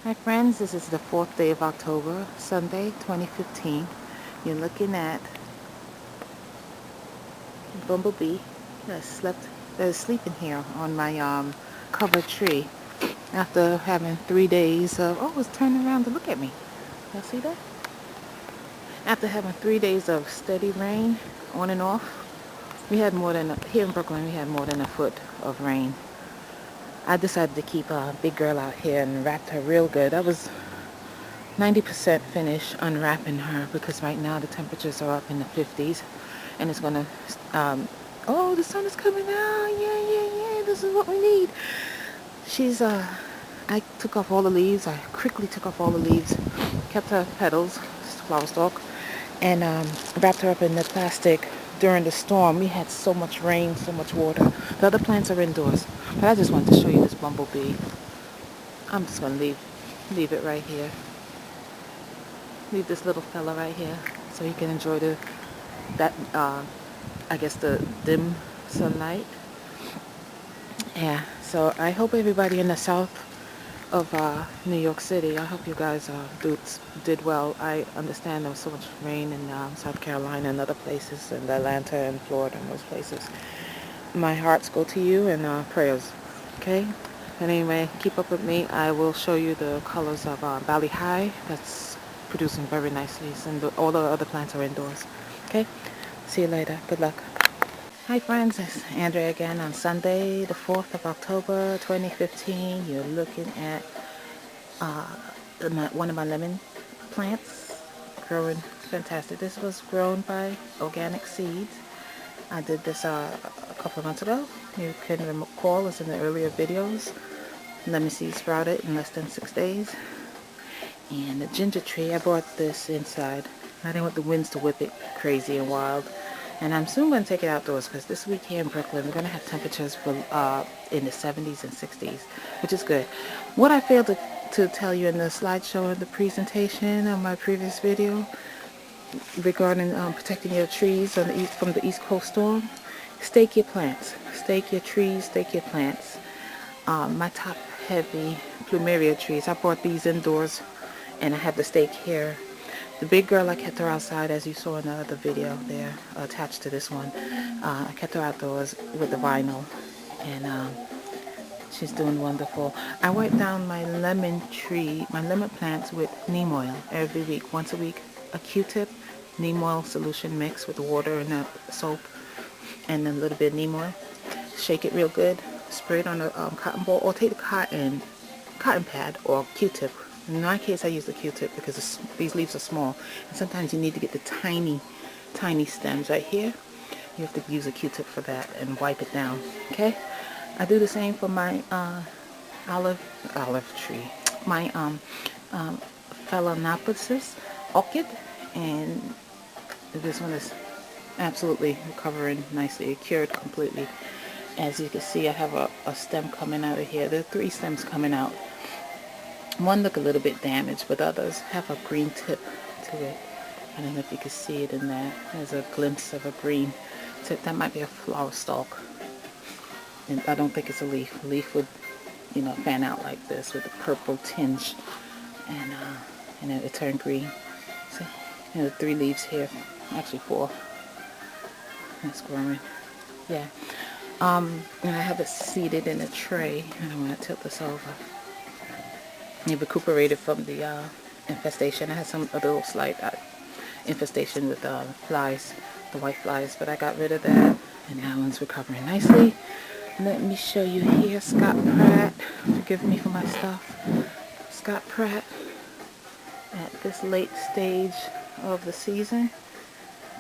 Hi friends, this is the 4th day of October, Sunday, 2015. You're looking at Bumblebee that is sleeping here on my covered tree after having 3 days of, oh, it's turning around to look at me. Y'all see that? After having 3 days of steady rain on and off, here in Brooklyn, we had more than a foot of rain. I decided to keep a big girl out here and wrapped her real good. I was 90% finished unwrapping her because right now the temperatures are up in the 50s and it's gonna oh, the sun is coming out. Yeah, this is what we need. She's I took off all the leaves. I quickly took off all the leaves, kept her petals, just a flower stalk, and wrapped her up in the plastic. During the storm we had so much rain, so much water. The other plants are indoors, but I just wanted to show you this bumblebee. I'm just gonna leave it right here. Leave this little fella right here so you can enjoy that I guess the dim sunlight. Yeah, so I hope everybody in the south of New York City, I hope you guys did well. I understand there was so much rain in South Carolina and other places, and Atlanta and Florida and those places. My hearts go to you, and prayers. Okay. And anyway, keep up with me. I will show you the colors of Bali Hai. That's producing very nicely, and all the other plants are indoors. Okay. See you later. Good luck. Hi friends, it's Andrea again on Sunday, the 4th of October, 2015. You're looking at uh, one of my lemon plants growing fantastic. This was grown by organic seeds. I did this a couple of months ago. You can recall it's in the earlier videos. Lemon seeds sprouted in less than 6 days. And the ginger tree, I brought this inside. I didn't want the winds to whip it crazy and wild. And I'm soon going to take it outdoors because this week here in Brooklyn, we're going to have temperatures in the 70s and 60s, which is good. What I failed to tell you in the slideshow of the presentation of my previous video regarding protecting your trees from the East Coast storm, stake your plants. Stake your trees, stake your plants. My top heavy Plumeria trees, I brought these indoors and I have the stake here. The big girl, I kept her outside, as you saw in the other video there attached to this one. I kept her outdoors with the vinyl, and she's doing wonderful. I wipe down my lemon plants with neem oil every week, once a week. A Q-tip, neem oil solution mixed with water and soap and a little bit of neem oil. Shake it real good, spray it on a cotton ball, or take a cotton pad or Q-tip. In my case, I use the Q-tip because these leaves are small, and sometimes you need to get the tiny stems right here. You have to use a Q-tip for that and wipe it down. Okay, I do the same for my olive tree, my Phalaenopsis orchid, and this one is absolutely recovering nicely, cured completely. As you can see, I have a stem coming out of here. There are 3 stems coming out. One look a little bit damaged, but others have a green tip to it. I don't know if you can see it in there. There's a glimpse of a green tip. That might be a flower stalk. And I don't think it's a leaf. A leaf would, fan out like this with a purple tinge. And then it turned green. See? And the 3 leaves here. Actually 4. That's growing. Yeah. And I have it seated in a tray. I don't want to tilt this over. It recuperated from the infestation. I had a little slight infestation with flies, the white flies, but I got rid of that, and that one's recovering nicely. Let me show you here, Scott Pratt. Forgive me for my stuff. Scott Pratt, at this late stage of the season,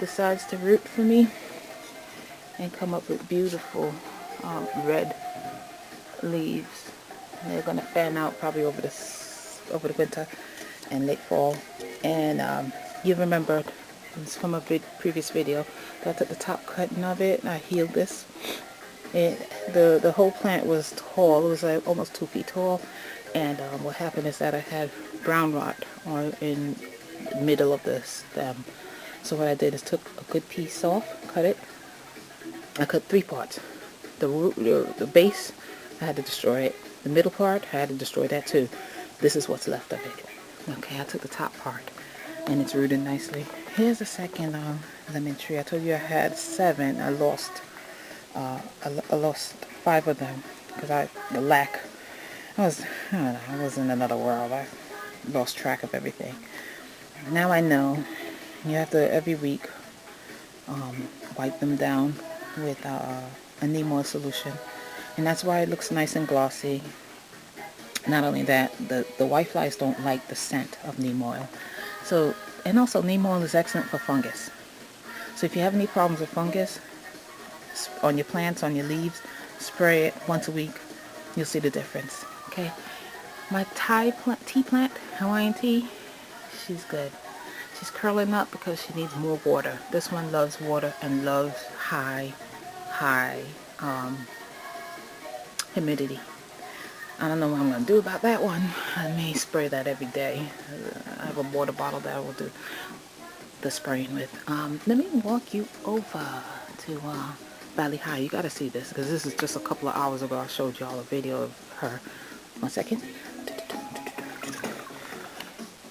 decides to root for me and come up with beautiful red leaves. And they're going to fan out probably over the winter and late fall. And you remember it's from a previous video that I took the top cutting of it and I healed this. The whole plant was tall. It was like almost 2 feet tall. And what happened is that I had brown rot in the middle of the stem. So what I did is took a good piece off, cut it. I cut 3 parts. The root, the base, I had to destroy it. The middle part, I had to destroy that too. This is what's left of it. Okay, I took the top part and it's rooted nicely. Here's the second lemon tree. I told you I had 7. I lost 5 of them because the lack. I don't know, I was in another world. I lost track of everything. Now I know you have to every week wipe them down with a neem oil solution, and that's why it looks nice and glossy. Not only that, the whiteflies don't like the scent of neem oil. So, and also neem oil is excellent for fungus. So if you have any problems with fungus on your plants, on your leaves, spray it once a week. You'll see the difference. Okay. My tea plant, Hawaiian tea, she's good. She's curling up because she needs more water. This one loves water and loves high humidity. I don't know what I'm going to do about that one. I may spray that every day. I have a water bottle that I will do the spraying with. Let me walk you over to Bali Hai. You got to see this because this is just a couple of hours ago. I showed y'all a video of her. 1 second.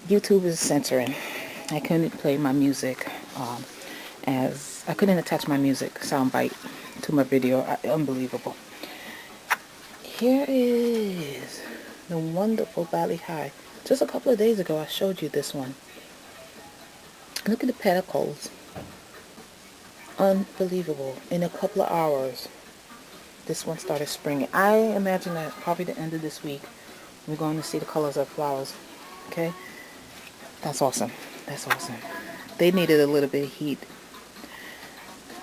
YouTube is censoring. I couldn't play my music as I couldn't attach my music soundbite to my video. Unbelievable. Here is the wonderful Bali Hai. Just a couple of days ago I showed you this one. Look at the pedicles. Unbelievable. In a couple of hours this one started springing. I imagine that probably the end of this week we're going to see the colors of flowers. Okay? That's awesome. That's awesome. They needed a little bit of heat.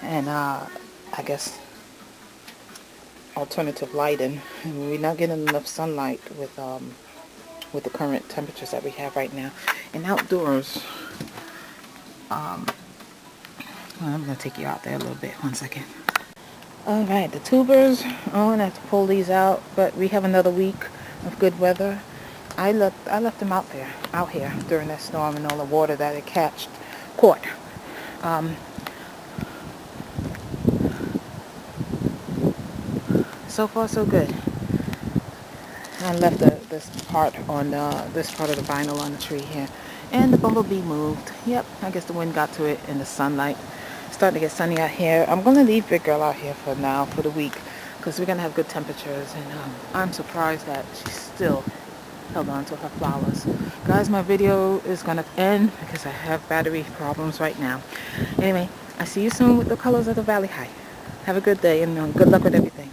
And I guess alternative lighting. We're not getting enough sunlight with the current temperatures that we have right now. And outdoors, well, I'm going to take you out there a little bit. 1 second. Alright, the tubers, I'm going to have to pull these out, but we have another week of good weather. I left them out here during that storm and all the water that it caught. So far so good. I left this part on this part of the vinyl on the tree here, and the bumblebee moved. Yep, I guess the wind got to it and the sunlight. It's starting to get sunny out here. I'm gonna leave Big Girl out here for now for the week because we're gonna have good temperatures, and I'm surprised that she's still held on to her flowers. Guys, my video is gonna end because I have battery problems right now. Anyway, I see you soon with the colors of the Bali Hai. Have a good day and good luck with everything.